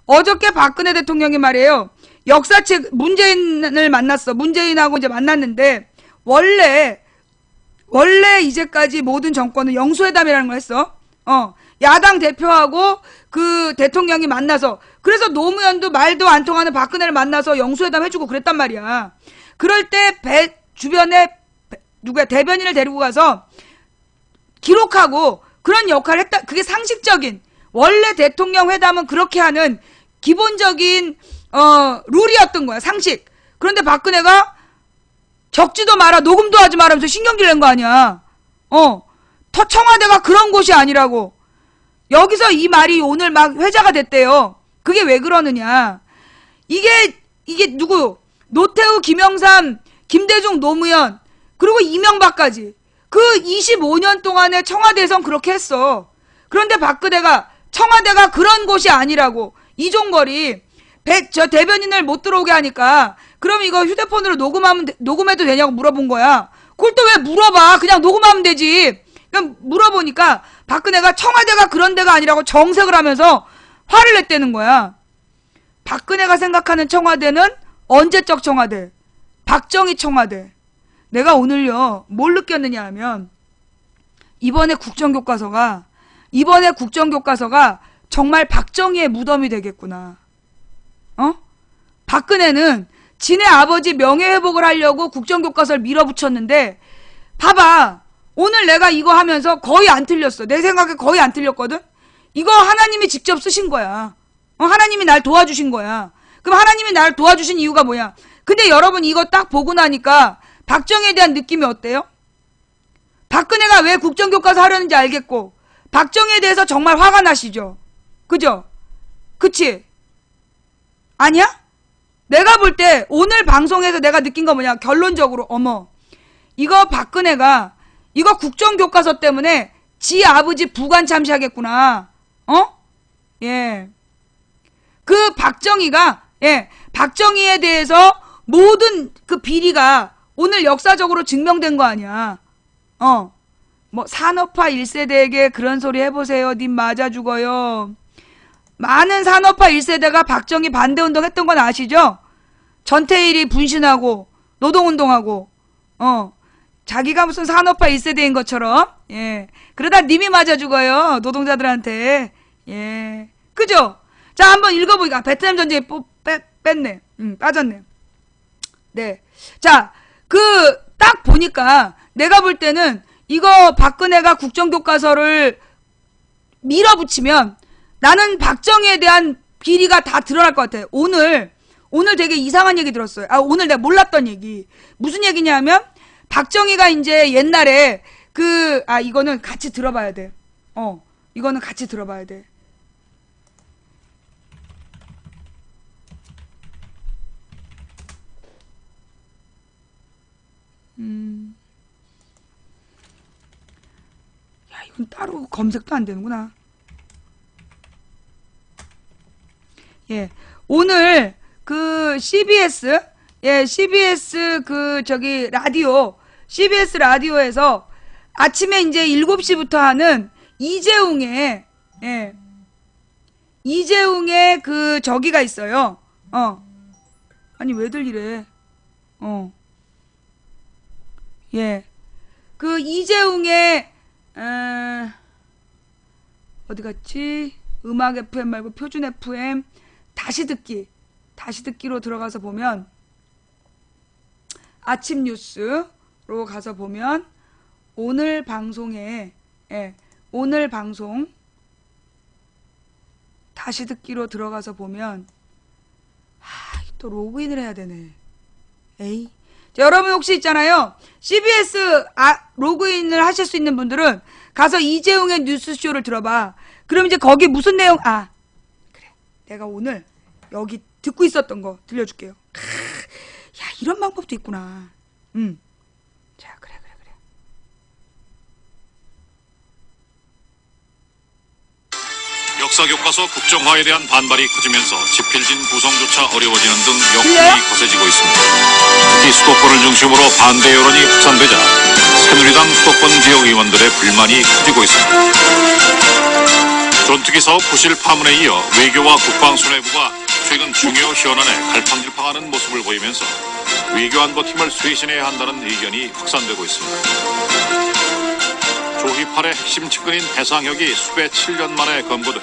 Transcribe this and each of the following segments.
어저께 박근혜 대통령이 말이에요. 역사책 문재인을 만났어. 문재인하고 이제 만났는데 원래 이제까지 모든 정권은 영수회담이라는 걸 했어. 야당 대표하고 그 대통령이 만나서 그래서 노무현도 말도 안 통하는 박근혜를 만나서 영수회담 해주고 그랬단 말이야. 그럴 때 주변에 누구야 대변인을 데리고 가서 기록하고 그런 역할을 했다. 그게 상식적인 원래 대통령 회담은 그렇게 하는 기본적인 룰이었던 거야. 상식. 그런데 박근혜가 적지도 마라 녹음도 하지 마라면서 신경질 낸 거 아니야. 청와대가 그런 곳이 아니라고. 여기서 이 말이 오늘 막 회자가 됐대요. 그게 왜 그러느냐. 이게 누구 노태우 김영삼 김대중 노무현 그리고 이명박까지 그 25년 동안에 청와대에선 그렇게 했어. 그런데 박근혜가 청와대가 그런 곳이 아니라고. 이종걸이 저 대변인을 못 들어오게 하니까 그럼 이거 휴대폰으로 녹음해도 되냐고 물어본 거야. 그걸 또 왜 물어봐. 그냥 녹음하면 되지. 그냥 물어보니까 박근혜가 청와대가 그런 데가 아니라고 정색을 하면서 화를 냈다는 거야. 박근혜가 생각하는 청와대는 언제적 청와대? 박정희 청와대. 내가 오늘요 뭘 느꼈느냐 하면 이번에 국정교과서가 정말 박정희의 무덤이 되겠구나. 박근혜는 지네 아버지 명예회복을 하려고 국정교과서를 밀어붙였는데 봐봐. 오늘 내가 이거 하면서 거의 안 틀렸어. 내 생각에 거의 안 틀렸거든. 이거 하나님이 직접 쓰신 거야. 하나님이 날 도와주신 거야. 그럼 하나님이 날 도와주신 이유가 뭐야? 근데 여러분 이거 딱 보고 나니까 박정희에 대한 느낌이 어때요? 박근혜가 왜 국정교과서 하려는지 알겠고 박정희에 대해서 정말 화가 나시죠? 그죠? 그치? 아니야? 내가 볼 때 오늘 방송에서 내가 느낀 거 뭐냐? 결론적으로 어머 이거 박근혜가 이거 국정교과서 때문에 지 아버지 부관 참시하겠구나. 예. 그 박정희에 대해서 모든 그 비리가 오늘 역사적으로 증명된 거 아니야. 뭐 산업화 1세대에게 그런 소리 해보세요. 님 맞아 죽어요. 많은 산업화 1세대가 박정희 반대운동 했던 건 아시죠? 전태일이 분신하고 노동운동하고 자기가 무슨 산업화 1세대인 것처럼 예 그러다 님이 맞아 죽어요. 노동자들한테. 예 그죠? 자 한번 읽어보니까 베트남 전쟁에 뺐네. 빠졌네. 네. 자 그 딱 보니까 내가 볼 때는 이거 박근혜가 국정교과서를 밀어붙이면 나는 박정희에 대한 비리가 다 드러날 것 같아요. 오늘 되게 이상한 얘기 들었어요. 오늘 내가 몰랐던 얘기. 무슨 얘기냐면 박정희가 이제 옛날에 이거는 같이 들어봐야 돼. 이거는 같이 들어봐야 돼. 야, 이건 따로 검색도 안 되는구나. 예. 오늘 CBS 라디오 CBS 라디오에서 아침에 이제 7시부터 하는 이재웅의 저기가 있어요. 아니 왜들 이래? 예. 그 이재웅의 어디 갔지? 음악 FM 말고 표준 FM 다시 듣기로 들어가서 보면 아침 뉴스로 가서 보면 오늘 방송에 오늘 방송 다시 듣기로 들어가서 보면 또 로그인을 해야 되네. 에이. 자, 여러분 혹시 있잖아요. CBS 로그인을 하실 수 있는 분들은 가서 이재용의 뉴스쇼를 들어봐. 그럼 이제 거기 무슨 내용 그래. 내가 오늘 여기 듣고 있었던 거 들려줄게요. 야 이런 방법도 있구나. 자 그래. 역사교과서 국정화에 대한 반발이 커지면서 집필진 구성조차 어려워지는 등 역풍이 거세지고 있습니다. 특히 수도권을 중심으로 반대 여론이 확산되자 새누리당 수도권 지역 의원들의 불만이 커지고 있습니다. 전투기 사업 부실 파문에 이어 외교와 국방수뇌부가 최근 중요 현안에 갈팡질팡하는 모습을 보이면서 외교안보팀을 쇄신해야 한다는 의견이 확산되고 있습니다. 조희팔의 핵심 측근인 배상혁이 수배 7년 만에 검거돼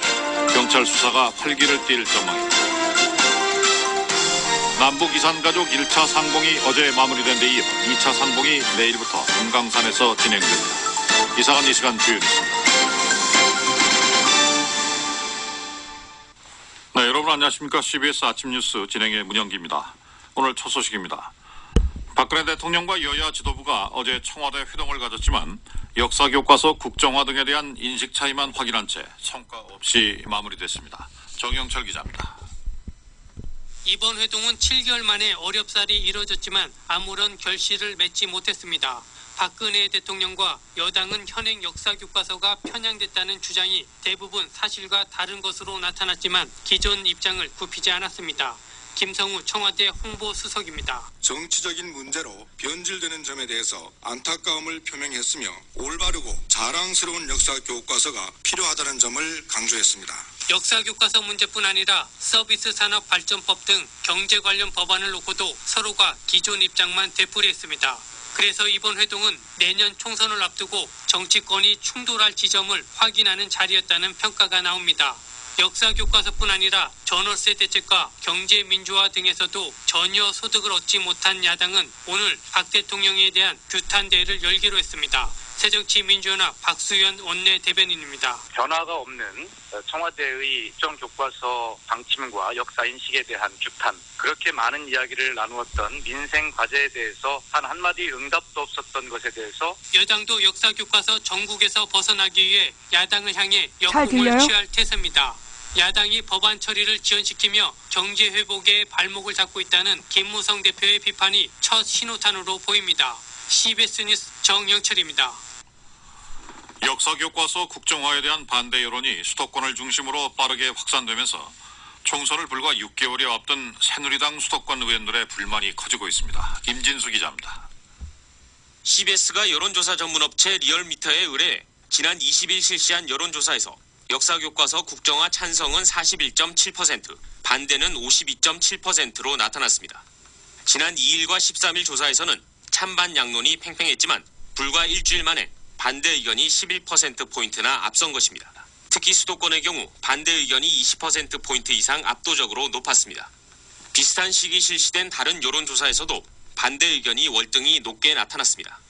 경찰 수사가 활기를 띨 전망입니다. 남북 이산가족 1차 상봉이 어제 마무리된 데 이어 2차 상봉이 내일부터 금강산에서 진행됩니다. 이상은 이 시간 주요 뉴스입니다. 네, 여러분 안녕하십니까. CBS 아침 뉴스 진행의 문영기입니다. 오늘 첫 소식입니다. 박근혜 대통령과 여야 지도부가 어제 청와대 회동을 가졌지만 역사교과서 국정화 등에 대한 인식 차이만 확인한 채 성과 없이 마무리됐습니다. 정영철 기자입니다. 이번 회동은 7개월 만에 어렵사리 이뤄졌지만 아무런 결실을 맺지 못했습니다. 박근혜 대통령과 여당은 현행 역사교과서가 편향됐다는 주장이 대부분 사실과 다른 것으로 나타났지만 기존 입장을 굽히지 않았습니다. 김성우 청와대 홍보수석입니다. 정치적인 문제로 변질되는 점에 대해서 안타까움을 표명했으며 올바르고 자랑스러운 역사교과서가 필요하다는 점을 강조했습니다. 역사교과서 문제뿐 아니라 서비스산업발전법 등 경제 관련 법안을 놓고도 서로가 기존 입장만 되풀이했습니다. 그래서 이번 회동은 내년 총선을 앞두고 정치권이 충돌할 지점을 확인하는 자리였다는 평가가 나옵니다. 역사교과서뿐 아니라 전월세 대책과 경제민주화 등에서도 전혀 소득을 얻지 못한 야당은 오늘 박 대통령에 대한 규탄대회를 열기로 했습니다. 새정치민주연합 박수현 원내대변인입니다. 변화가 없는 청와대의 국정교과서 방침과 역사인식에 대한 규탄, 그렇게 많은 이야기를 나누었던 민생 과제에 대해서 한마디 응답도 없었던 것에 대해서 여당도 역사교과서 전국에서 벗어나기 위해 야당을 향해 역공을 취할 태세입니다. 야당이 법안 처리를 지연시키며 경제 회복에 발목을 잡고 있다는 김무성 대표의 비판이 첫 신호탄으로 보입니다. CBS 뉴스 정영철입니다. 역사교과서 국정화에 대한 반대 여론이 수도권을 중심으로 빠르게 확산되면서 총선을 불과 6개월여 앞둔 새누리당 수도권 의원들의 불만이 커지고 있습니다. 김진수 기자입니다. CBS가 여론조사 전문업체 리얼미터에 의뢰해 지난 20일 실시한 여론조사에서 역사교과서 국정화 찬성은 41.7%, 반대는 52.7%로 나타났습니다. 지난 2일과 13일 조사에서는 찬반 양론이 팽팽했지만 불과 일주일 만에 반대 의견이 11%포인트나 앞선 것입니다. 특히 수도권의 경우 반대 의견이 20%포인트 이상 압도적으로 높았습니다. 비슷한 시기 실시된 다른 여론조사에서도 반대 의견이 월등히 높게 나타났습니다.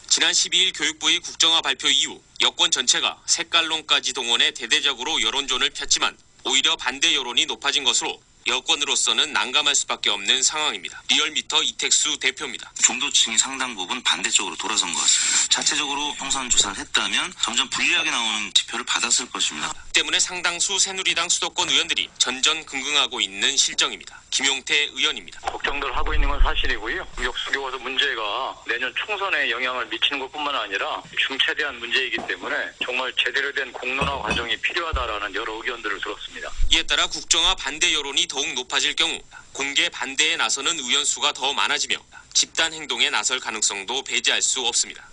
지난 12일 교육부의 국정화 발표 이후 여권 전체가 색깔론까지 동원해 대대적으로 여론전을 폈지만 오히려 반대 여론이 높아진 것으로 여권으로서는 난감할 수밖에 없는 상황입니다. 리얼미터 이택수 대표입니다. 중도층이 상당 부분 반대쪽으로 돌아선 것 같습니다. 자체적으로 총선 조사를 했다면 점점 불리하게 나오는 지표를 받았을 것입니다. 때문에 상당수 새누리당 수도권 의원들이 전전긍긍하고 있는 실정입니다. 김용태 의원입니다. 걱정들 하고 있는 건 사실이고요. 역사교과서 문제가 내년 총선에 영향을 미치는 것뿐만 아니라 중차대한 문제이기 때문에 정말 제대로 된 공론화 과정이 필요하다라는 여러 의견들을 들었습니다. 이에 따라 국정화 반대 여론이 더욱 높아질 경우 공개 반대에 나서는 의원 수가 더 많아지며 집단 행동에 나설 가능성도 배제할 수 없습니다.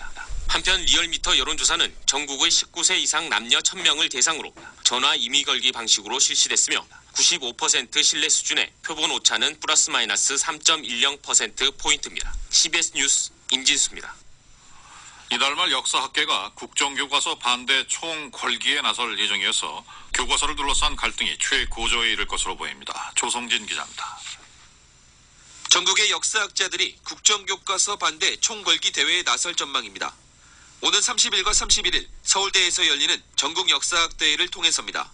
한편 리얼미터 여론조사는 전국의 19세 이상 남녀 1000명을 대상으로 전화 임의 걸기 방식으로 실시됐으며 95% 신뢰 수준의 표본 오차는 플러스 마이너스 3.10%포인트입니다. CBS 뉴스 임진수입니다. 이달 말 역사학계가 국정교과서 반대 총궐기에 나설 예정이어서 교과서를 둘러싼 갈등이 최고조에 이를 것으로 보입니다. 조성진 기자입니다. 전국의 역사학자들이 국정교과서 반대 총궐기 대회에 나설 전망입니다. 오는 30일과 31일 서울대에서 열리는 전국 역사학대회를 통해서입니다.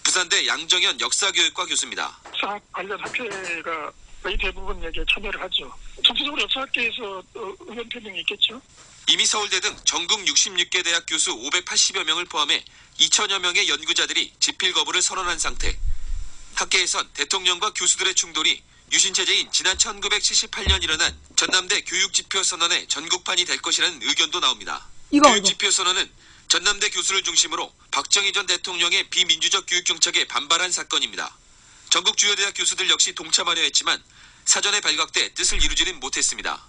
부산대 양정현 역사교육과 교수입니다. 역사학 관련 학회가 거의 대부분 여기에 참여를 하죠. 전체적으로 역사학계에서 의견 표명이 있겠죠. 이미 서울대 등 전국 66개 대학 교수 580여 명을 포함해 2천여 명의 연구자들이 집필 거부를 선언한 상태. 학계에선 대통령과 교수들의 충돌이 유신체제인 지난 1978년 일어난 전남대 교육지표 선언의 전국판이 될 것이라는 의견도 나옵니다. 교육지표 선언은 전남대 교수를 중심으로 박정희 전 대통령의 비민주적 교육정책에 반발한 사건입니다. 전국 주요 대학 교수들 역시 동참하려 했지만 사전에 발각돼 뜻을 이루지는 못했습니다.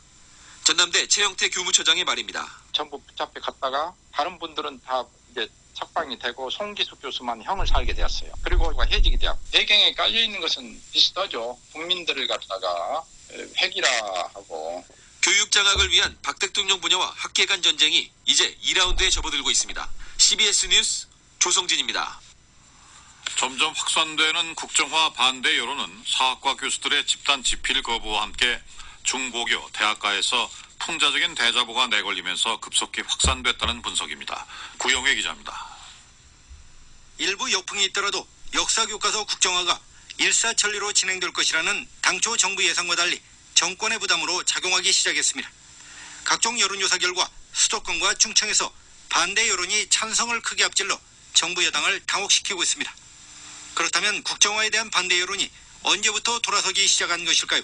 전남대 최영태 교무처장의 말입니다. 전부 붙잡혀 갔다가 다른 분들은 다 이제 석방이 되고 송기숙 교수만 형을 살게 되었어요. 그리고 해직이 되었고 배경에 깔려 있는 것은 비슷하죠. 국민들을 갖다가 회기라 하고. 교육 장악을 위한 박 대통령 부녀와 학계 간 전쟁이 이제 2라운드에 접어들고 있습니다. CBS 뉴스 조성진입니다. 점점 확산되는 국정화 반대 여론은 사학과 교수들의 집단 집필 거부와 함께 중고교, 대학가에서 풍자적인 대자보가 내걸리면서 급속히 확산됐다는 분석입니다. 구영애 기자입니다. 일부 역풍이 있더라도 역사교과서 국정화가 일사천리로 진행될 것이라는 당초 정부 예상과 달리 정권의 부담으로 작용하기 시작했습니다. 각종 여론조사 결과 수도권과 충청에서 반대 여론이 찬성을 크게 앞질러 정부 여당을 당혹시키고 있습니다. 그렇다면 국정화에 대한 반대 여론이 언제부터 돌아서기 시작한 것일까요?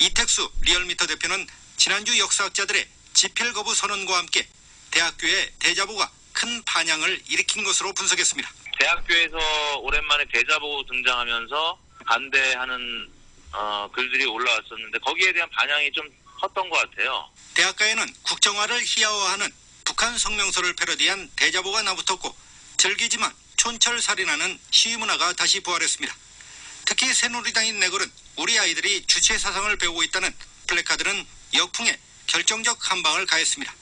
이택수 리얼미터 대표는 지난주 역사학자들의 집필 거부 선언과 함께 대학교의 대자보가 큰 반향을 일으킨 것으로 분석했습니다. 대학교에서 오랜만에 대자보 등장하면서 반대하는 글들이 올라왔었는데 거기에 대한 반향이 좀 컸던 것 같아요. 대학가에는 국정화를 희화화하는 북한 성명서를 패러디한 대자보가 나붙었고 즐기지만 촌철살인하는 시위문화가 다시 부활했습니다. 특히 새누리당인 내걸은 우리 아이들이 주체 사상을 배우고 있다는 플래카드는 역풍에 결정적 한방을 가했습니다.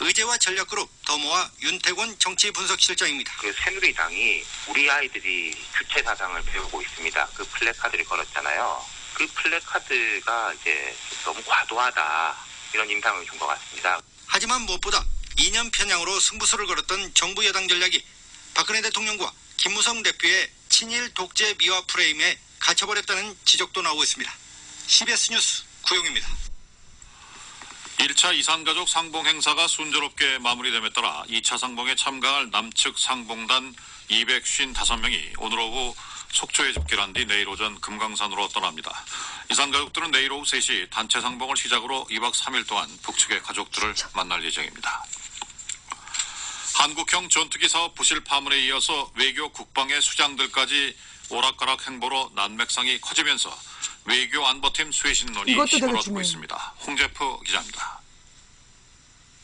의제와 전략그룹 더모아 윤태권 정치분석실장입니다. 그 새누리당이 우리 아이들이 주체 사상을 배우고 있습니다. 그 플래카드를 걸었잖아요. 그 플래카드가 이제 너무 과도하다 이런 인상을 준 것 같습니다. 하지만 무엇보다 이념 편향으로 승부수를 걸었던 정부 여당 전략이 박근혜 대통령과 김무성 대표의 친일 독재 미화 프레임에 갇혀버렸다는 지적도 나오고 있습니다. CBS 뉴스 구용입니다. 1차 이산가족 상봉 행사가 순조롭게 마무리됨에 따라 2차 상봉에 참가할 남측 상봉단 255명이 오늘 오후 속초에 집결한 뒤 내일 오전 금강산으로 떠납니다. 이산가족들은 내일 오후 3시 단체 상봉을 시작으로 2박 3일 동안 북측의 가족들을 만날 예정입니다. 한국형 전투기 사업 부실 파문에 이어서 외교 국방의 수장들까지 오락가락 행보로 난맥상이 커지면서 외교 안보팀 쇄신론이 시끄러지고 있습니다. 홍재프 기자입니다.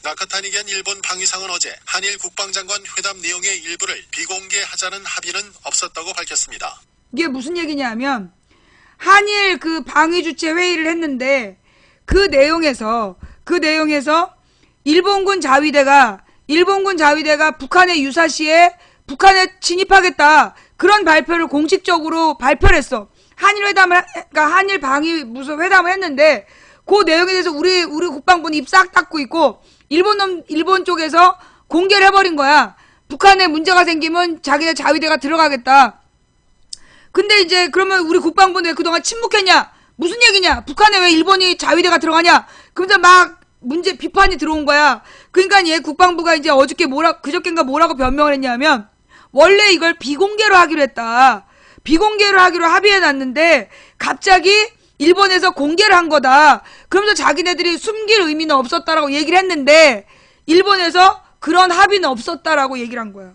나카타니겐 일본 방위상은 어제 한일 국방장관 회담 내용의 일부를 비공개하자는 합의는 없었다고 밝혔습니다. 이게 무슨 얘기냐면 한일 그 방위 주체 회의를 했는데 그 내용에서 일본군 자위대가 북한의 유사시에 북한에 진입하겠다 그런 발표를 공식적으로 발표를 했어. 한일 방위 무슨 회담을 했는데 그 내용에 대해서 우리 국방부는 입 싹 닫고 있고 일본 쪽에서 공개를 해버린 거야. 북한에 문제가 생기면 자기네 자위대가 들어가겠다. 근데 이제 그러면 우리 국방부는 왜 그동안 침묵했냐? 무슨 얘기냐? 북한에 왜 일본이 자위대가 들어가냐? 그러면서 막 비판이 들어온 거야. 그러니까 얘 국방부가 이제 그저께인가 뭐라고 변명을 했냐면 원래 이걸 비공개로 하기로 했다. 비공개로 하기로 합의해놨는데 갑자기 일본에서 공개를 한 거다. 그러면서 자기네들이 숨길 의미는 없었다라고 얘기를 했는데 일본에서 그런 합의는 없었다라고 얘기를 한 거야.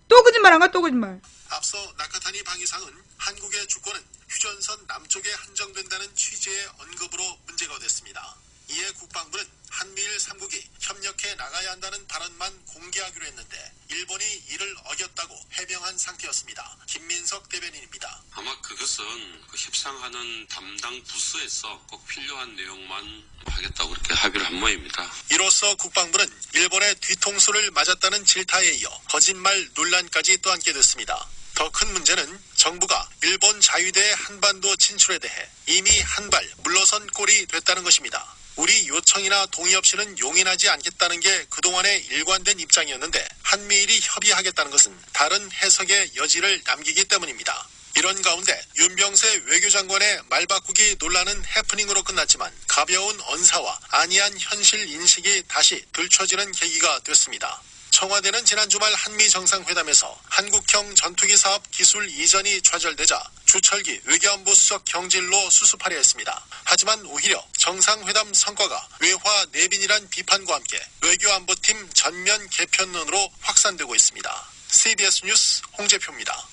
또 거짓말한 거야, 또 거짓말. 앞서 나카타니 방위상은 한국의 주권은 휴전선 남쪽에 한정된다는 취지의 언급으로 문제가 됐습니다. 이에 국방부는 한미일 3국이 협력해 나가야 한다는 발언만 공개하기로 했는데 일본이 이를 어겼다고 해명한 상태였습니다. 김민석 대변인입니다. 아마 그것은 그 협상하는 담당 부서에서 꼭 필요한 내용만 하겠다고 그렇게 합의를 한 모양입니다. 이로써 국방부는 일본의 뒤통수를 맞았다는 질타에 이어 거짓말 논란까지 또함께 됐습니다. 더 큰 문제는 정부가 일본 자위대의 한반도 진출에 대해 이미 한 발 물러선 꼴이 됐다는 것입니다. 우리 요청이나 동의 없이는 용인하지 않겠다는 게 그동안의 일관된 입장이었는데 한미일이 협의하겠다는 것은 다른 해석의 여지를 남기기 때문입니다. 이런 가운데 윤병세 외교장관의 말바꾸기 논란은 해프닝으로 끝났지만 가벼운 언사와 안이한 현실 인식이 다시 들춰지는 계기가 됐습니다. 청와대는 지난 주말 한미 정상회담에서 한국형 전투기 사업 기술 이전이 좌절되자 주철기 외교안보 수석 경질로 수습하려 했습니다. 하지만 오히려 정상회담 성과가 외화 내빈이란 비판과 함께 외교안보팀 전면 개편론으로 확산되고 있습니다. CBS 뉴스 홍재표입니다.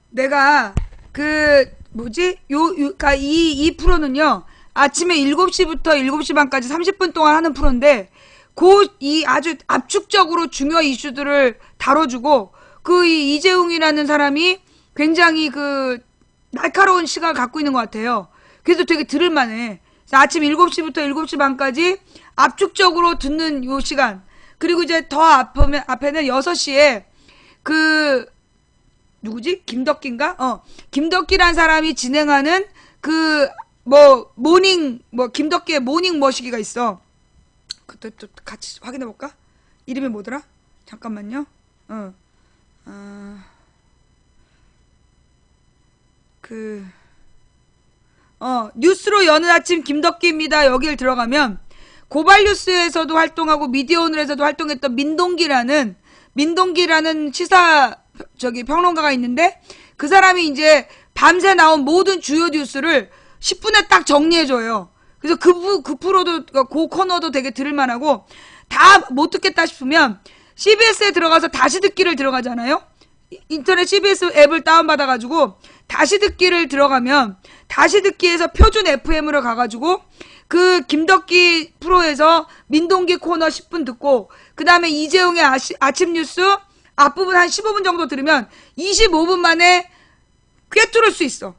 내가 이 프로는요. 아침에 7시부터 7시 반까지 30분 동안 하는 프로인데 이 아주 압축적으로 중요 이슈들을 다뤄주고 이 이재용이라는 사람이 굉장히 그 날카로운 시각을 갖고 있는 것 같아요. 그래서 되게 들을만해. 아침 7시부터 7시 반까지 압축적으로 듣는 요 시간. 그리고 이제 더 앞에는 6시에 누구지? 김덕기인가? 김덕기란 사람이 진행하는 김덕기의 모닝 머시기가 있어. 그것도 같이 확인해볼까? 이름이 뭐더라? 잠깐만요. 뉴스로 여는 아침 김덕기입니다. 여길 들어가면 고발뉴스에서도 활동하고 미디어오늘에서도 활동했던 민동기라는 시사 평론가가 있는데 그 사람이 이제 밤새 나온 모든 주요 뉴스를 10분에 딱 정리해줘요. 그래서 그 프로도 그 코너도 되게 들을만하고 다 못 듣겠다 싶으면 CBS에 들어가서 다시 듣기를 들어가잖아요. 인터넷 CBS 앱을 다운받아가지고 다시 듣기를 들어가면 다시 듣기에서 표준 FM으로 가가지고 그 김덕기 프로에서 민동기 코너 10분 듣고 그 다음에 이재용의 아침 뉴스 앞부분 한 15분 정도 들으면 25분 만에 꿰뚫을 수 있어.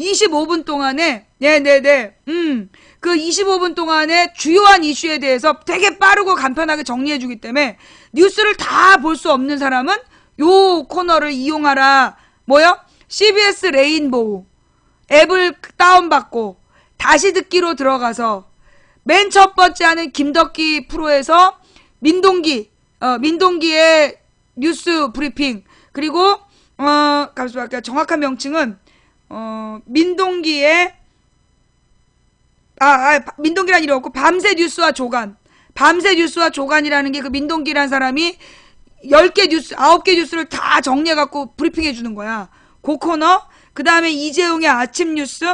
25분 동안에 그 25분 동안에 주요한 이슈에 대해서 되게 빠르고 간편하게 정리해주기 때문에 뉴스를 다 볼 수 없는 사람은 요 코너를 이용하라. 뭐요? CBS 레인보우 앱을 다운받고 다시 듣기로 들어가서 맨 첫 번째 하는 김덕기 프로에서 민동기의 뉴스 브리핑 그리고 잠시만요. 정확한 명칭은 민동기란 이름 없고 밤새 뉴스와 조간이라는 게 그 민동기란 사람이 10개 뉴스, 9개 뉴스를 다 정리해갖고 브리핑해 주는 거야. 그 코너. 그 다음에 이재용의 아침 뉴스,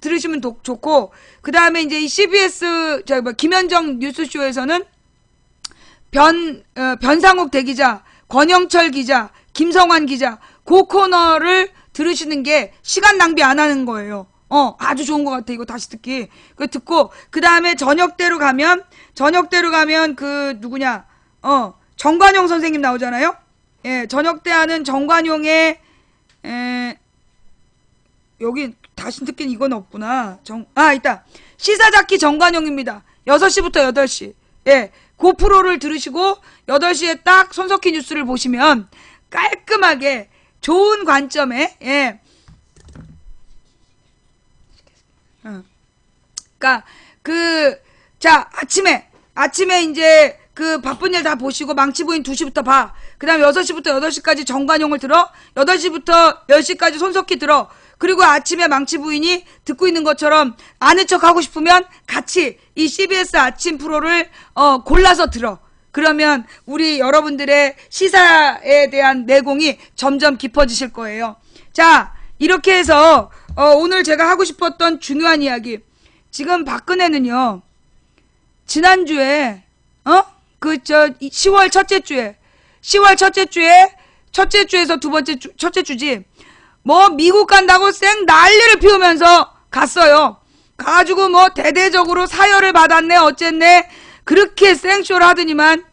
들으시면 좋고. 그 다음에 이제 이 CBS, 김현정 뉴스쇼에서는 변상욱 대기자, 권영철 기자, 김성환 기자, 그 코너를 들으시는 게 시간 낭비 안 하는 거예요. 아주 좋은 것 같아. 이거 다시 듣기. 그거 듣고, 그 다음에 저녁대로 가면 누구냐, 정관용 선생님 나오잖아요? 예, 저녁 때 하는 정관용의, 여기 다시 듣기는 이건 없구나. 있다. 시사자키 정관용입니다. 6시부터 8시. 예, 그 프로를 들으시고, 8시에 딱 손석희 뉴스를 보시면, 깔끔하게, 좋은 관점에, 예. 아침에 이제, 바쁜 일 다 보시고, 망치부인 2시부터 봐. 그 다음 6시부터 8시까지 정관용을 들어. 8시부터 10시까지 손석희 들어. 그리고 아침에 망치부인이 듣고 있는 것처럼 아는 척 하고 싶으면 같이 이 CBS 아침 프로를, 골라서 들어. 그러면 우리 여러분들의 시사에 대한 내공이 점점 깊어지실 거예요. 자, 이렇게 해서, 오늘 제가 하고 싶었던 중요한 이야기. 지금 박근혜는요, 지난주에, 10월 첫째 주에, 첫째 주에서 첫째 주지, 미국 간다고 쌩 난리를 피우면서 갔어요. 가가지고 대대적으로 사열을 받았네, 어쨌네, 그렇게 쌩쇼를 하더니만,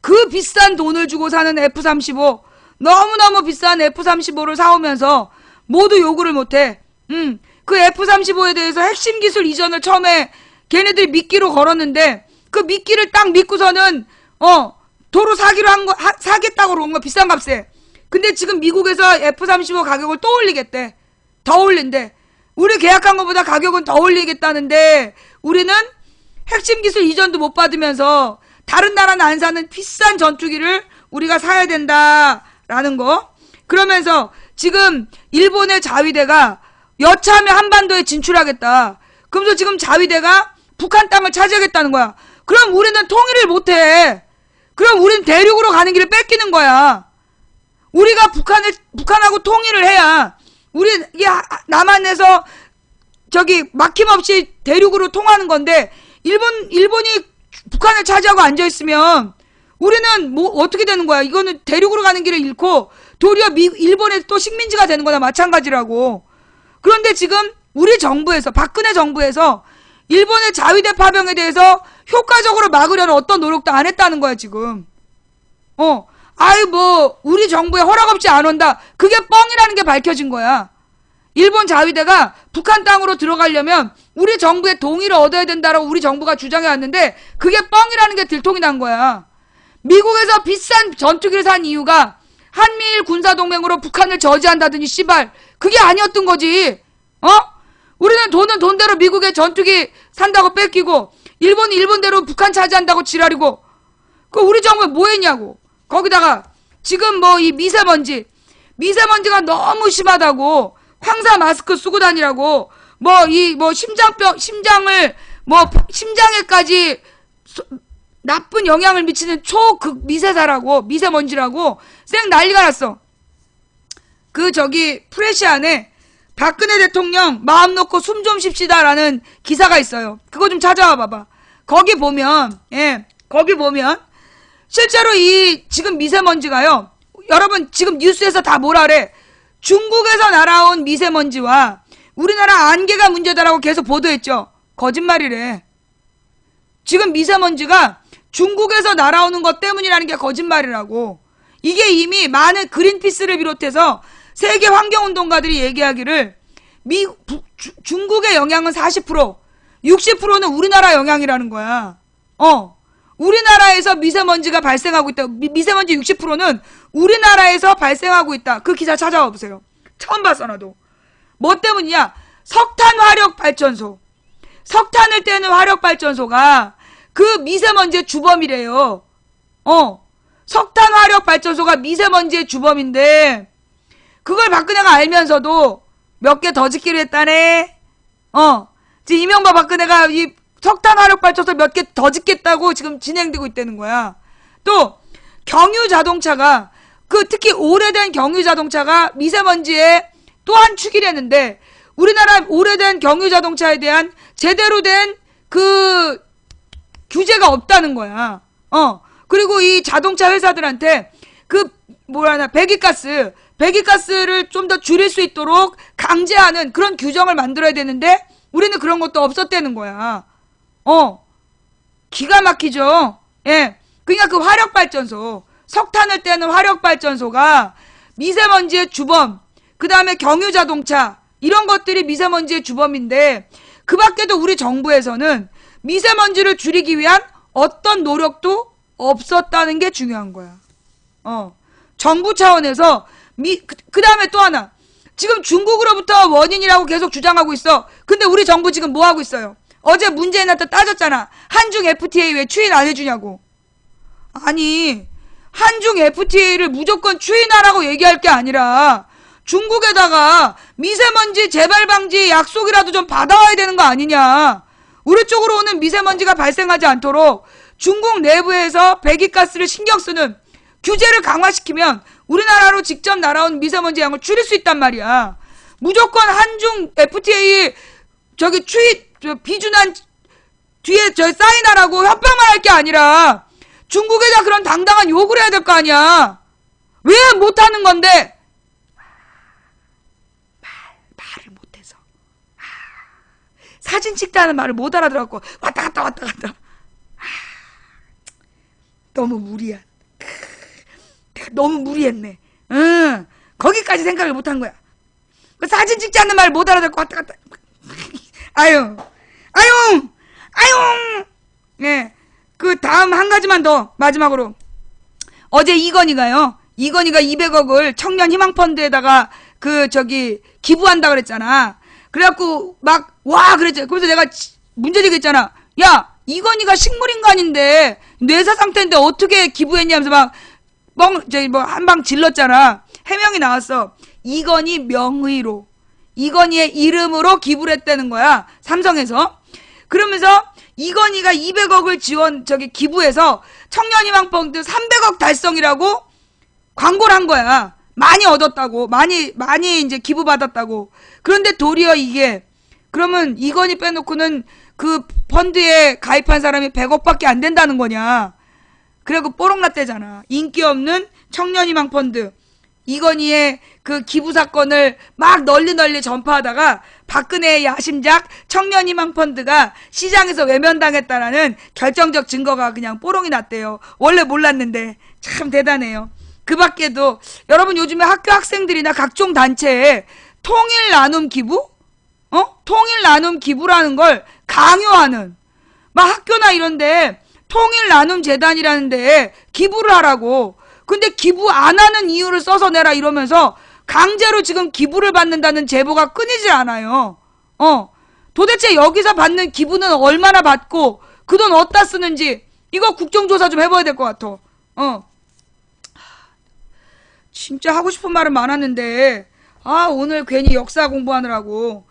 그 비싼 돈을 주고 사는 F-35, 너무너무 비싼 F-35를 사오면서 모두 요구를 못해. 그 F-35에 대해서 핵심 기술 이전을 처음에 걔네들이 미끼로 걸었는데, 그 미끼를 딱 믿고서는, 도로 사겠다고 그런 거, 비싼 값에. 근데 지금 미국에서 F-35 가격을 또 올리겠대. 더 올린대. 우리 계약한 것보다 가격은 더 올리겠다는데, 우리는 핵심 기술 이전도 못 받으면서, 다른 나라는 안 사는 비싼 전투기를 우리가 사야 된다라는 거. 그러면서 지금 일본의 자위대가 여차하면 한반도에 진출하겠다. 그러면서 지금 자위대가 북한 땅을 차지하겠다는 거야. 그럼 우리는 통일을 못해. 그럼 우리는 대륙으로 가는 길을 뺏기는 거야. 우리가 북한하고 통일을 해야 우리 남한에서 막힘없이 대륙으로 통하는 건데, 일본이 북한을 차지하고 앉아있으면 우리는 어떻게 되는 거야? 이거는 대륙으로 가는 길을 잃고 도리어 일본에 또 식민지가 되는 거나 마찬가지라고. 그런데 지금 우리 정부에서, 박근혜 정부에서 일본의 자위대 파병에 대해서 효과적으로 막으려는 어떤 노력도 안 했다는 거야, 지금. 우리 정부에 허락 없이 안 온다. 그게 뻥이라는 게 밝혀진 거야. 일본 자위대가 북한 땅으로 들어가려면 우리 정부의 동의를 얻어야 된다라고 우리 정부가 주장해 왔는데 그게 뻥이라는 게 들통이 난 거야. 미국에서 비싼 전투기를 산 이유가 한미일 군사동맹으로 북한을 저지한다더니 씨발 그게 아니었던 거지. 우리는 돈은 돈대로 미국의 전투기 산다고 뺏기고 일본이 일본대로 북한 차지한다고 지랄이고 그 우리 정부에 뭐 했냐고. 거기다가 지금 이 미세먼지가 너무 심하다고 황사 마스크 쓰고 다니라고 심장에까지 나쁜 영향을 미치는 초극 미세먼지라고 쌩 난리가 났어. 프레시안에 박근혜 대통령 마음 놓고 숨 좀 쉽시다라는 기사가 있어요. 그거 좀 찾아와 봐봐. 거기 보면 실제로 지금 미세먼지가요. 여러분 지금 뉴스에서 다 뭐라 그래. 중국에서 날아온 미세먼지와 우리나라 안개가 문제다라고 계속 보도했죠. 거짓말이래. 지금 미세먼지가 중국에서 날아오는 것 때문이라는 게 거짓말이라고. 이게 이미 많은 그린피스를 비롯해서 세계 환경운동가들이 얘기하기를 중국의 영향은 40%, 60%는 우리나라 영향이라는 거야. 우리나라에서 미세먼지가 발생하고 있다. 미세먼지 60%는 우리나라에서 발생하고 있다. 그 기사 찾아와 보세요. 처음 봤어 나도. 뭐 때문이냐? 석탄 화력발전소. 석탄을 떼는 화력발전소가 그 미세먼지의 주범이래요. 석탄 화력발전소가 미세먼지의 주범인데 그걸 박근혜가 알면서도 몇 개 더 짓기로 했다네. 지금 이명박 박근혜가 이 석탄 화력발전소 몇 개 더 짓겠다고 지금 진행되고 있다는 거야. 또 경유 자동차가 특히 오래된 경유 자동차가 미세먼지의 또 한 축이라는데 우리나라 오래된 경유 자동차에 대한 제대로 된 규제가 없다는 거야. 그리고 이 자동차 회사들한테 배기가스를 좀 더 줄일 수 있도록 강제하는 그런 규정을 만들어야 되는데 우리는 그런 것도 없었다는 거야. 기가 막히죠. 예. 그러니까 그 화력발전소, 석탄을 떼는 화력발전소가 미세먼지의 주범, 그 다음에 경유자동차 이런 것들이 미세먼지의 주범인데 그 밖에도 우리 정부에서는 미세먼지를 줄이기 위한 어떤 노력도 없었다는 게 중요한 거야. 정부 차원에서 그 다음에 또 하나. 지금 중국으로부터 원인이라고 계속 주장하고 있어. 근데 우리 정부 지금 뭐 하고 있어요? 어제 문재인한테 따졌잖아. 한중 FTA 왜 추인 안 해주냐고. 아니 한중 FTA를 무조건 추인하라고 얘기할 게 아니라 중국에다가 미세먼지 재발 방지 약속이라도 좀 받아와야 되는 거 아니냐. 우리 쪽으로 오는 미세먼지가 발생하지 않도록 중국 내부에서 배기가스를 신경 쓰는 규제를 강화시키면 우리나라로 직접 날아온 미세먼지 양을 줄일 수 있단 말이야. 무조건 한중 FTA 비준한 뒤에 사인하라고 협박만 할 게 아니라 중국에다 그런 당당한 요구를 해야 될 거 아니야. 왜 못하는 건데? 말을 못해서. 사진 찍다는 말을 못 알아들었고 왔다 갔다. 너무 무리야. 너무 무리했네. 거기까지 생각을 못한 거야. 사진 찍지 않는 말을 못 알아듣고 왔다 갔다. 아유. 네. 그 다음 한 가지만 더 마지막으로. 어제 이건희가 200억을 청년 희망펀드에다가 기부한다 그랬잖아. 그래갖고 그랬죠. 그래서 내가 문제제기했잖아. 야, 이건희가 식물인간인데 뇌사 상태인데 어떻게 기부했냐면서 한방 질렀잖아. 해명이 나왔어. 이건희 명의로, 이건희의 이름으로 기부를 했다는 거야. 삼성에서. 그러면서 이건희가 200억을 기부해서 청년희망펀드 300억 달성이라고 광고를 한 거야. 많이 얻었다고. 많이 이제 기부받았다고. 그런데 도리어 그러면 이건희 빼놓고는 그 펀드에 가입한 사람이 100억밖에 안 된다는 거냐. 그래갖고 뽀록났대잖아. 인기 없는 청년희망펀드. 이건희의 그 기부 사건을 막 널리 전파하다가 박근혜의 야심작 청년희망펀드가 시장에서 외면당했다라는 결정적 증거가 그냥 뽀롱이 났대요. 원래 몰랐는데 참 대단해요. 그 밖에도 여러분 요즘에 학교 학생들이나 각종 단체에 통일 나눔 기부? 통일 나눔 기부라는 걸 강요하는, 막 학교나 이런데 통일 나눔 재단이라는 데에 기부를 하라고. 근데 기부 안 하는 이유를 써서 내라 이러면서 강제로 지금 기부를 받는다는 제보가 끊이질 않아요. 도대체 여기서 받는 기부는 얼마나 받고 그 돈 어디다 쓰는지 이거 국정조사 좀 해봐야 될 것 같아. 진짜 하고 싶은 말은 많았는데 오늘 괜히 역사 공부하느라고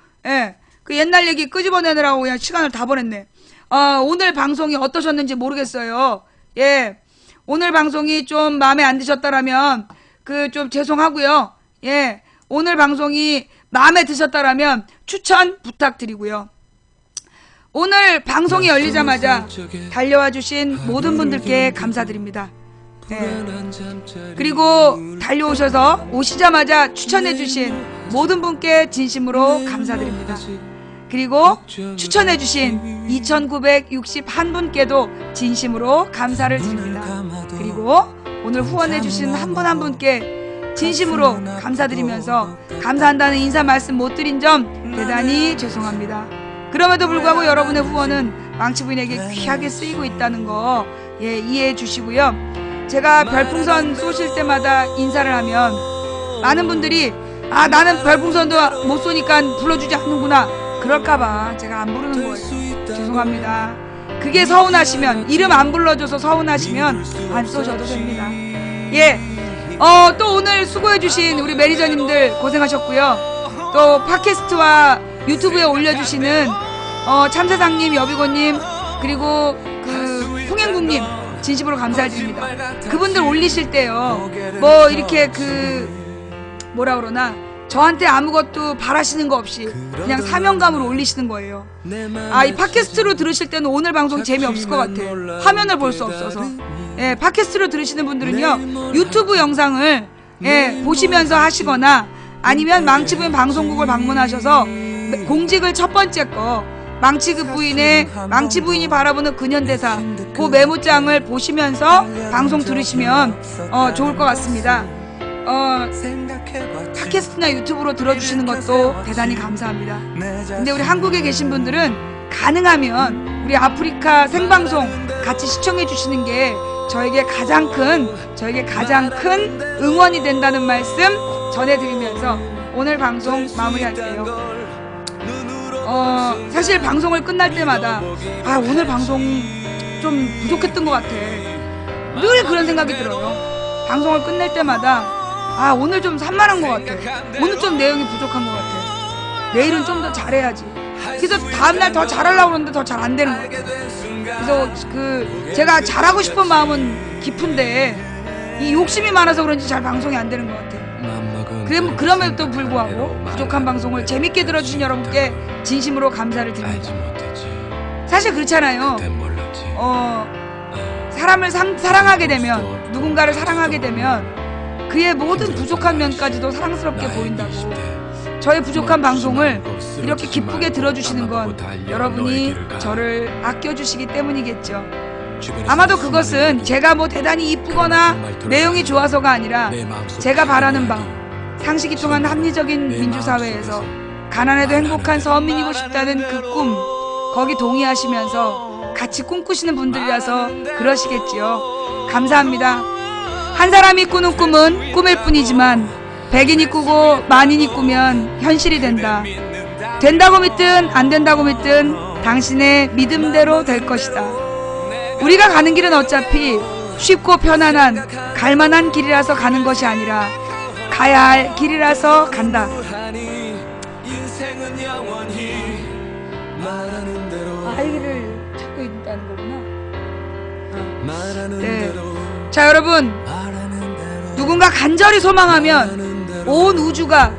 그 옛날 얘기 끄집어내느라고 그냥 시간을 다 보냈네. 오늘 방송이 어떠셨는지 모르겠어요. 예, 오늘 방송이 좀 마음에 안 드셨다라면 좀 죄송하고요. 예, 오늘 방송이 마음에 드셨다라면 추천 부탁드리고요. 오늘 방송이 열리자마자 달려와 주신 모든 분들께 감사드립니다. 예. 그리고 달려오셔서 오시자마자 추천해 주신 모든 분께 진심으로 감사드립니다. 그리고 추천해 주신 2961분께도 진심으로 감사를 드립니다. 그리고 오늘 후원해 주신 한 분 한 분께 진심으로 감사드리면서 감사한다는 인사 말씀 못 드린 점 대단히 죄송합니다. 그럼에도 불구하고 여러분의 후원은 망치부인에게 귀하게 쓰이고 있다는 거 이해해 주시고요. 제가 별풍선 쏘실 때마다 인사를 하면 많은 분들이 나는 별풍선도 못 쏘니까 불러주지 않는구나 그럴까봐 제가 안 부르는 거예요. 죄송합니다. 그게 서운하시면, 이름 안 불러줘서 서운하시면 안 쏘셔도 됩니다. 예, 또 오늘 수고해주신 우리 매니저님들 고생하셨고요. 또 팟캐스트와 유튜브에 올려주시는 참새상님, 여비고님, 그리고 그 풍행국님 진심으로 감사드립니다. 그분들 올리실 때요, 뭐 이렇게 뭐라 그러나 저한테 아무것도 바라시는 거 없이 그냥 사명감으로 올리시는 거예요. 이 팟캐스트로 들으실 때는 오늘 방송 재미없을 것 같아요. 화면을 볼 수 없어서. 예, 팟캐스트로 들으시는 분들은요, 유튜브 영상을 보시면서 하시거나 아니면 망치부인 방송국을 방문하셔서 공직을 첫 번째 거 망치부인이 바라보는 근현대사 그 메모장을 보시면서 방송 들으시면 좋을 것 같습니다. 팟캐스트나 유튜브로 들어주시는 것도 대단히 감사합니다. 근데 우리 한국에 계신 분들은 가능하면 우리 아프리카 생방송 같이 시청해 주시는 게 저에게 가장 큰 응원이 된다는 말씀 전해드리면서 오늘 방송 마무리할게요. 사실 방송을 끝날 때마다 오늘 방송 좀 부족했던 것 같아. 늘 그런 생각이 들어요. 방송을 끝낼 때마다 오늘 좀 산만한 것 같아. 오늘 좀 내용이 부족한 것 같아. 내일은 좀 더 잘해야지. 그래서 다음날 더 잘하려고 그러는데 더 잘 안 되는 것 같아. 그래서 제가 잘하고 싶은 마음은 깊은데 이 욕심이 많아서 그런지 잘 방송이 안 되는 것 같아. 그럼에도 불구하고 부족한 방송을 재밌게 들어주신 여러분께 진심으로 감사를 드립니다. 사실 그렇잖아요. 사람을 사랑하게 되면, 누군가를 사랑하게 되면 그의 모든 부족한 면까지도 사랑스럽게 보인다고. 저의 부족한 방송을 이렇게 기쁘게 들어주시는 건 여러분이 저를 아껴주시기 때문이겠죠. 아마도 그것은 제가 뭐 대단히 이쁘거나 내용이 좋아서가 아니라 제가 바라는 바, 상식이 통한 합리적인 민주사회에서 가난해도 행복한 서민이고 싶다는 그 꿈, 거기 동의하시면서 같이 꿈꾸시는 분들이라서 그러시겠지요. 감사합니다. 한 사람이 꾸는 꿈은 꿈일 뿐이지만 100인이 꾸고 만인이 꾸면 현실이 된다. 된다고 믿든 안 된다고 믿든 당신의 믿음대로 될 것이다. 우리가 가는 길은 어차피 쉽고 편안한 갈만한 길이라서 가는 것이 아니라 가야 할 길이라서 간다. 이 길을 찾고 있다는 거구나. 네. 자, 여러분, 누군가 간절히 소망하면 온 우주가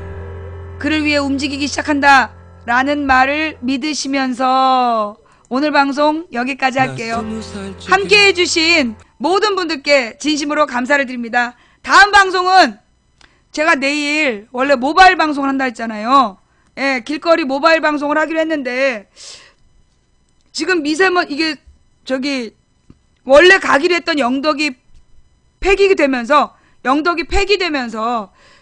그를 위해 움직이기 시작한다 라는 말을 믿으시면서 오늘 방송 여기까지 할게요. 함께 해주신 모든 분들께 진심으로 감사를 드립니다. 다음 방송은 제가 내일 원래 모바일 방송을 한다 했잖아요. 예, 길거리 모바일 방송을 하기로 했는데 지금 이게 원래 가기로 했던 영덕이 폐기되면서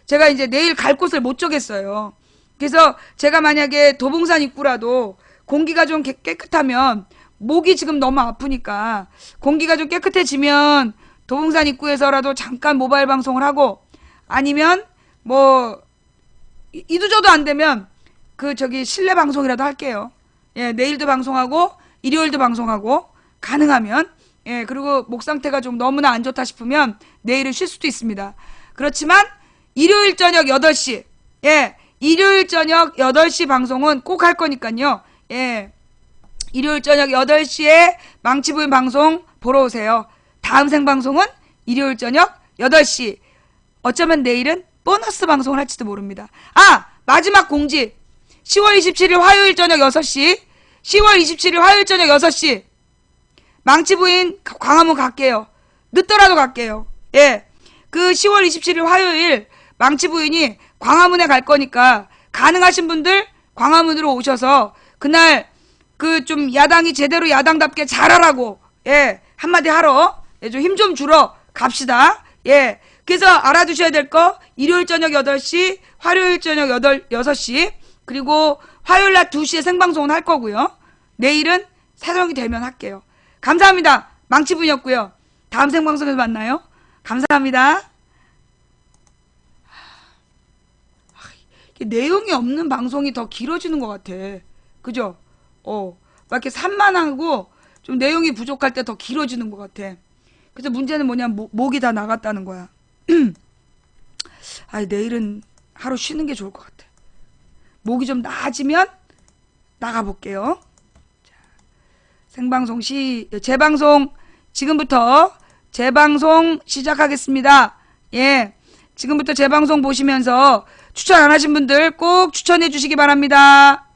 제가 이제 내일 갈 곳을 못 정했어요. 그래서 제가 만약에 도봉산 입구라도 공기가 좀 깨끗하면, 목이 지금 너무 아프니까 공기가 좀 깨끗해지면 도봉산 입구에서라도 잠깐 모바일 방송을 하고, 아니면 뭐 이도저도 안 되면 실내 방송이라도 할게요. 예, 내일도 방송하고 일요일도 방송하고, 가능하면. 예, 그리고 목 상태가 좀 너무나 안 좋다 싶으면 내일은 쉴 수도 있습니다. 그렇지만 일요일 저녁 8시, 예, 일요일 저녁 8시 방송은 꼭 할 거니까요. 예, 일요일 저녁 8시에 망치부인 방송 보러 오세요. 다음 생방송은 일요일 저녁 8시. 어쩌면 내일은 보너스 방송을 할지도 모릅니다. 아! 마지막 공지. 10월 27일 화요일 저녁 6시. 10월 27일 화요일 저녁 6시. 망치부인 광화문 갈게요. 늦더라도 갈게요. 예. 그 10월 27일 화요일 망치부인이 광화문에 갈 거니까 가능하신 분들 광화문으로 오셔서 그날 좀 야당이 제대로 야당답게 잘하라고, 예, 한마디 하러, 예, 좀 힘 좀 주러 갑시다. 예. 그래서 알아두셔야 될 거, 일요일 저녁 8시, 화요일 저녁 6시, 그리고 화요일 날 2시에 생방송은 할 거고요. 내일은 사정이 되면 할게요. 감사합니다. 망치분이었고요. 다음 생방송에서 만나요. 감사합니다. 내용이 없는 방송이 더 길어지는 것 같아. 그죠? 막 이렇게 산만하고 좀 내용이 부족할 때 더 길어지는 것 같아. 그래서 문제는 뭐냐면 목이 다 나갔다는 거야. 내일은 하루 쉬는 게 좋을 것 같아. 목이 좀 나아지면 나가볼게요. 생방송 재방송 지금부터 재방송 시작하겠습니다. 예, 지금부터 재방송 보시면서 추천 안 하신 분들 꼭 추천해 주시기 바랍니다.